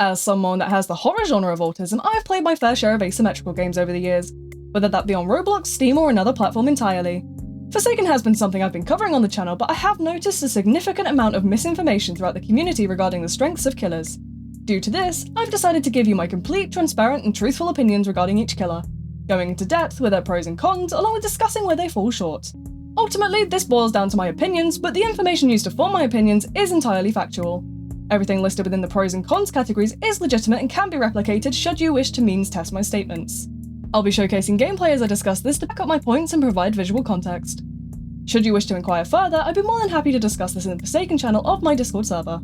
As someone that has the horror genre of autism, I've played my fair share of asymmetrical games over the years, whether that be on Roblox, Steam, or another platform entirely. Forsaken has been something I've been covering on the channel, but I have noticed a significant amount of misinformation throughout the community regarding the strengths of killers. Due to this, I've decided to give you my complete, transparent, and truthful opinions regarding each killer, going into depth with their pros and cons, along with discussing where they fall short. Ultimately, this boils down to my opinions, but the information used to form my opinions is entirely factual. Everything listed within the pros and cons categories is legitimate and can be replicated should you wish to means test my statements. I'll be showcasing gameplay as I discuss this to back up my points and provide visual context. Should you wish to inquire further, I'd be more than happy to discuss this in the Forsaken channel of my Discord server.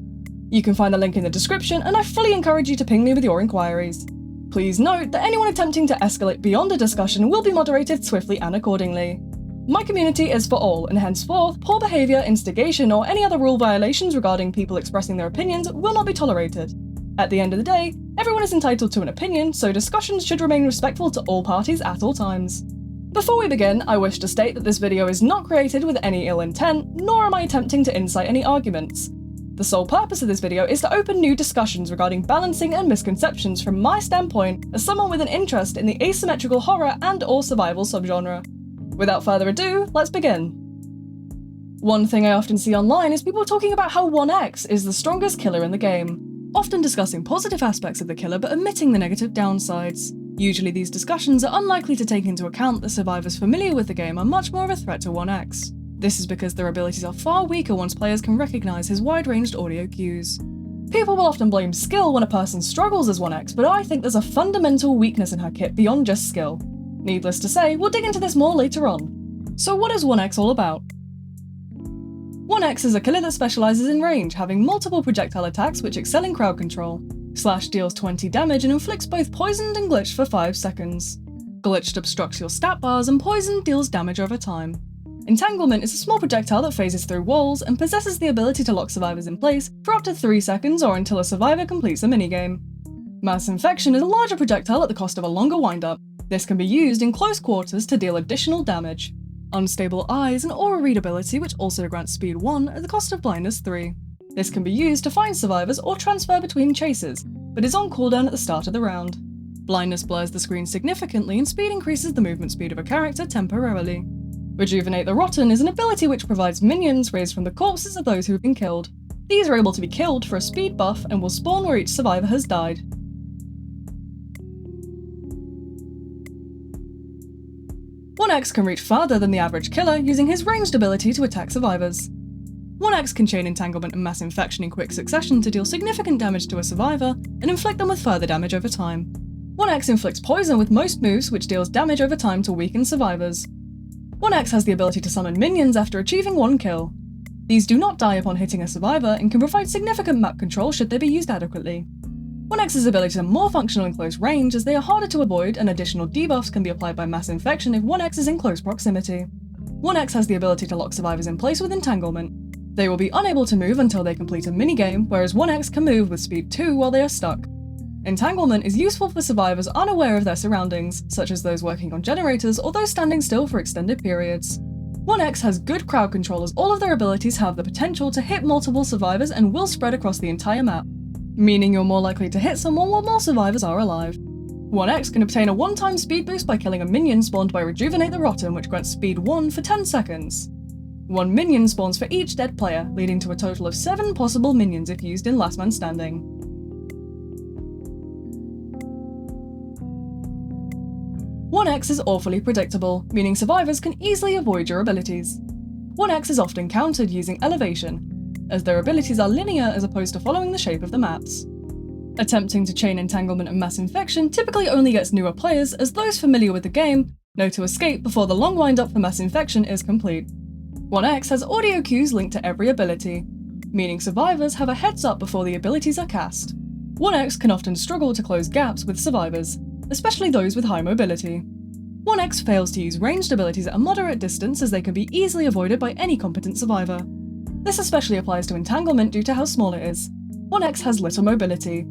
You can find the link in the description, and I fully encourage you to ping me with your inquiries. Please note that anyone attempting to escalate beyond a discussion will be moderated swiftly and accordingly. My community is for all, and henceforth, poor behaviour, instigation, or any other rule violations regarding people expressing their opinions will not be tolerated. At the end of the day, everyone is entitled to an opinion, so discussions should remain respectful to all parties at all times. Before we begin, I wish to state that this video is not created with any ill intent, nor am I attempting to incite any arguments. The sole purpose of this video is to open new discussions regarding balancing and misconceptions from my standpoint as someone with an interest in the asymmetrical horror and/or survival subgenre. Without further ado, let's begin. One thing I often see online is people talking about how 1x is the strongest killer in the game, often discussing positive aspects of the killer but omitting the negative downsides. Usually these discussions are unlikely to take into account that survivors familiar with the game are much more of a threat to 1x. This is because their abilities are far weaker once players can recognise his wide-ranged audio cues. People will often blame skill when a person struggles as 1x, but I think there's a fundamental weakness in her kit beyond just skill. Needless to say, we'll dig into this more later on. So what is 1x all about? 1x is a killer that specialises in range, having multiple projectile attacks which excel in crowd control. Slash deals 20 damage and inflicts both poisoned and glitched for 5 seconds. Glitched obstructs your stat bars and poisoned deals damage over time. Entanglement is a small projectile that phases through walls and possesses the ability to lock survivors in place for up to 3 seconds or until a survivor completes a minigame. Mass Infection is a larger projectile at the cost of a longer windup. This can be used in close quarters to deal additional damage. Unstable Eyes and Aura Readability, which also grants speed 1 at the cost of blindness 3. This can be used to find survivors or transfer between chases, but is on cooldown at the start of the round. Blindness blurs the screen significantly and speed increases the movement speed of a character temporarily. Rejuvenate the Rotten is an ability which provides minions raised from the corpses of those who have been killed. These are able to be killed for a speed buff and will spawn where each survivor has died. X can reach farther than the average killer using his ranged ability to attack survivors. 1x can chain Entanglement and Mass Infection in quick succession to deal significant damage to a survivor and inflict them with further damage over time. 1x inflicts poison with most moves which deals damage over time to weaken survivors. 1x has the ability to summon minions after achieving 1 kill. These do not die upon hitting a survivor and can provide significant map control should they be used adequately. 1x's abilities are more functional in close range as they are harder to avoid and additional debuffs can be applied by Mass Infection if 1x is in close proximity. 1x has the ability to lock survivors in place with Entanglement. They will be unable to move until they complete a minigame, whereas 1x can move with speed 2 while they are stuck. Entanglement is useful for survivors unaware of their surroundings, such as those working on generators or those standing still for extended periods. 1x has good crowd control as all of their abilities have the potential to hit multiple survivors and will spread across the entire map, meaning you're more likely to hit someone while more survivors are alive. 1x can obtain a one-time speed boost by killing a minion spawned by Rejuvenate the Rotten, which grants speed 1 for 10 seconds. 1 minion spawns for each dead player, leading to a total of 7 possible minions if used in Last Man Standing. 1x is awfully predictable, meaning survivors can easily avoid your abilities. 1x is often countered using Elevation, as their abilities are linear as opposed to following the shape of the maps. Attempting to chain Entanglement and Mass Infection typically only gets newer players, as those familiar with the game know to escape before the long wind-up for Mass Infection is complete. 1x has audio cues linked to every ability, meaning survivors have a heads up before the abilities are cast. 1x can often struggle to close gaps with survivors, especially those with high mobility. 1x fails to use ranged abilities at a moderate distance as they can be easily avoided by any competent survivor. This especially applies to Entanglement due to how small it is. 1x has little mobility,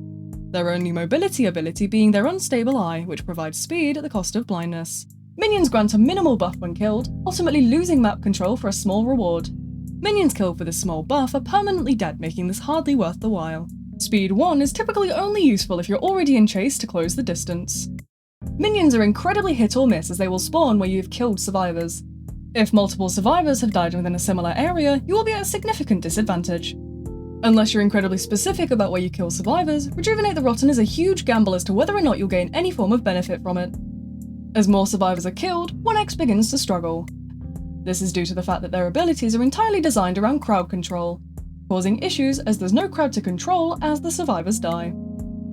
their only mobility ability being their Unstable Eye, which provides speed at the cost of blindness. Minions grant a minimal buff when killed, ultimately losing map control for a small reward. Minions killed for this small buff are permanently dead, making this hardly worth the while. Speed 1 is typically only useful if you're already in chase to close the distance. Minions are incredibly hit or miss as they will spawn where you've killed survivors. If multiple survivors have died within a similar area, you will be at a significant disadvantage. Unless you're incredibly specific about where you kill survivors, Rejuvenate the Rotten is a huge gamble as to whether or not you'll gain any form of benefit from it. As more survivors are killed, 1x begins to struggle. This is due to the fact that their abilities are entirely designed around crowd control, causing issues as there's no crowd to control as the survivors die.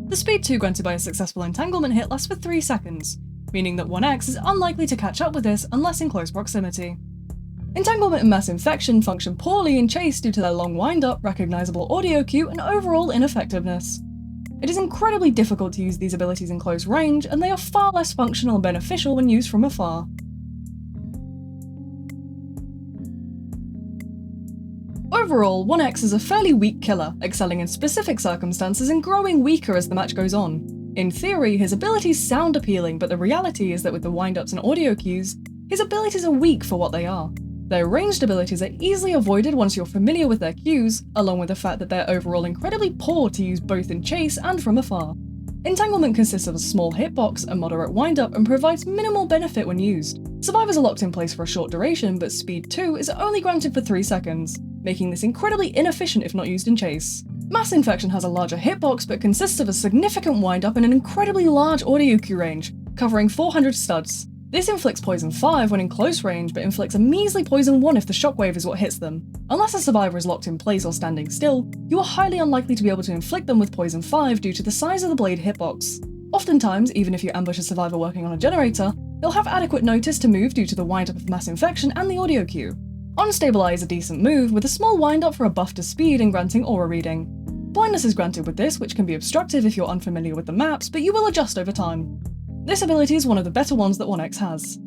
The speed 2 granted by a successful entanglement hit lasts for 3 seconds, meaning that 1x is unlikely to catch up with this unless in close proximity. Entanglement and mass infection function poorly in chase due to their long wind-up, recognizable audio cue, and overall ineffectiveness. It is incredibly difficult to use these abilities in close range, and they are far less functional and beneficial when used from afar. Overall, 1x is a fairly weak killer, excelling in specific circumstances and growing weaker as the match goes on. In theory, his abilities sound appealing, but the reality is that with the wind-ups and audio cues, his abilities are weak for what they are. Their ranged abilities are easily avoided once you're familiar with their cues, along with the fact that they're overall incredibly poor to use both in chase and from afar. Entanglement consists of a small hitbox, a moderate wind-up, and provides minimal benefit when used. Survivors are locked in place for a short duration, but Speed 2 is only granted for 3 seconds, making this incredibly inefficient if not used in chase. Mass Infection has a larger hitbox but consists of a significant wind-up and an incredibly large audio cue range, covering 400 studs. This inflicts poison 5 when in close range, but inflicts a measly poison 1 if the shockwave is what hits them. Unless a survivor is locked in place or standing still, you are highly unlikely to be able to inflict them with poison 5 due to the size of the blade hitbox. Oftentimes, even if you ambush a survivor working on a generator, they'll have adequate notice to move due to the wind-up of Mass Infection and the audio cue. Unstable Eye is a decent move, with a small wind-up for a buff to speed and granting aura reading. Blindness is granted with this, which can be obstructive if you're unfamiliar with the maps, but you will adjust over time. This ability is one of the better ones that 1x has.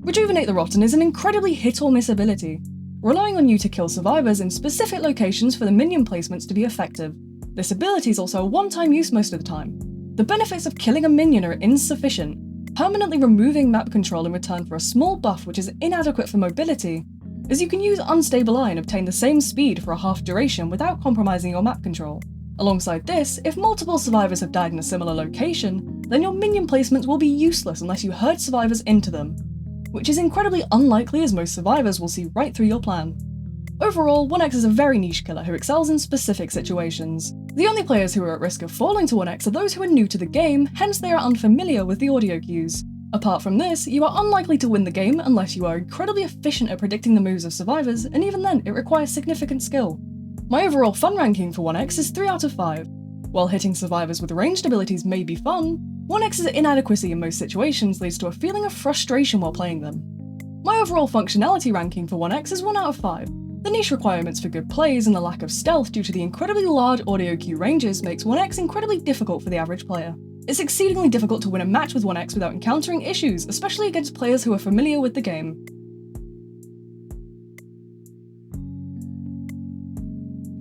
Rejuvenate the Rotten is an incredibly hit-or-miss ability, relying on you to kill survivors in specific locations for the minion placements to be effective. This ability is also a one-time use most of the time. The benefits of killing a minion are insufficient, permanently removing map control in return for a small buff which is inadequate for mobility, as you can use Unstable Eye and obtain the same speed for a half duration without compromising your map control. Alongside this, if multiple survivors have died in a similar location, then your minion placements will be useless unless you herd survivors into them, which is incredibly unlikely as most survivors will see right through your plan. Overall, 1x is a very niche killer who excels in specific situations. The only players who are at risk of falling to 1x are those who are new to the game, hence they are unfamiliar with the audio cues. Apart from this, you are unlikely to win the game unless you are incredibly efficient at predicting the moves of survivors, and even then, it requires significant skill. My overall fun ranking for 1x is 3 out of 5. While hitting survivors with ranged abilities may be fun, 1x's inadequacy in most situations leads to a feeling of frustration while playing them. My overall functionality ranking for 1x is 1 out of 5. The niche requirements for good plays and the lack of stealth due to the incredibly large audio cue ranges makes 1x incredibly difficult for the average player. It's exceedingly difficult to win a match with 1x without encountering issues, especially against players who are familiar with the game.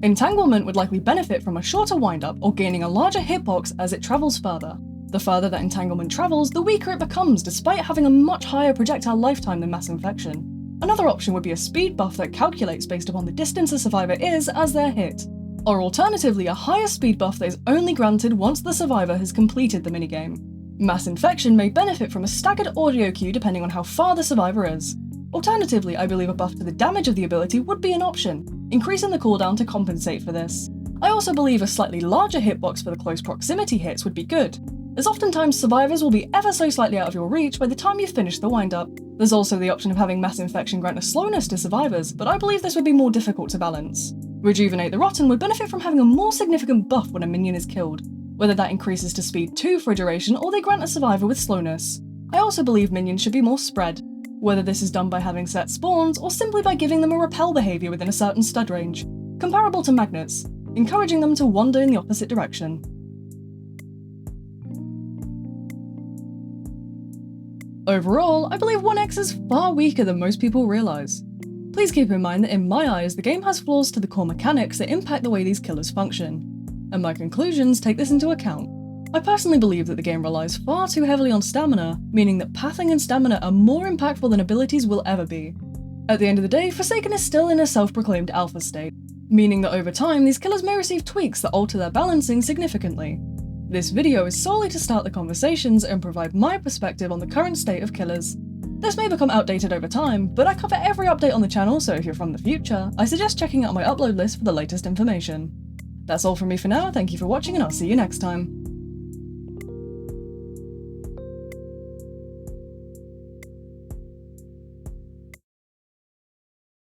Entanglement would likely benefit from a shorter wind-up or gaining a larger hitbox as it travels further. The further that Entanglement travels, the weaker it becomes despite having a much higher projectile lifetime than Mass Infection. Another option would be a speed buff that calculates based upon the distance a survivor is as they're hit. Or alternatively, a higher speed buff that is only granted once the survivor has completed the minigame. Mass Infection may benefit from a staggered audio cue depending on how far the survivor is. Alternatively, I believe a buff to the damage of the ability would be an option, increasing the cooldown to compensate for this. I also believe a slightly larger hitbox for the close proximity hits would be good, as oftentimes survivors will be ever so slightly out of your reach by the time you've finished the wind-up. There's also the option of having Mass Infection grant a slowness to survivors, but I believe this would be more difficult to balance. Rejuvenate the Rotten would benefit from having a more significant buff when a minion is killed, whether that increases to speed 2 for a duration or they grant a survivor with slowness. I also believe minions should be more spread, whether this is done by having set spawns or simply by giving them a repel behaviour within a certain stud range, comparable to magnets, encouraging them to wander in the opposite direction. Overall, I believe 1x is far weaker than most people realise. Please keep in mind that in my eyes, the game has flaws to the core mechanics that impact the way these killers function, and my conclusions take this into account. I personally believe that the game relies far too heavily on stamina, meaning that pathing and stamina are more impactful than abilities will ever be. At the end of the day, Forsaken is still in a self-proclaimed alpha state. meaning that over time these killers may receive tweaks that alter their balancing significantly. This video is solely to start the conversations and provide my perspective on the current state of killers. This may become outdated over time, but I cover every update on the channel, so if you're from the future, I suggest checking out my upload list for the latest information. That's all from me for now, thank you for watching and I'll see you next time.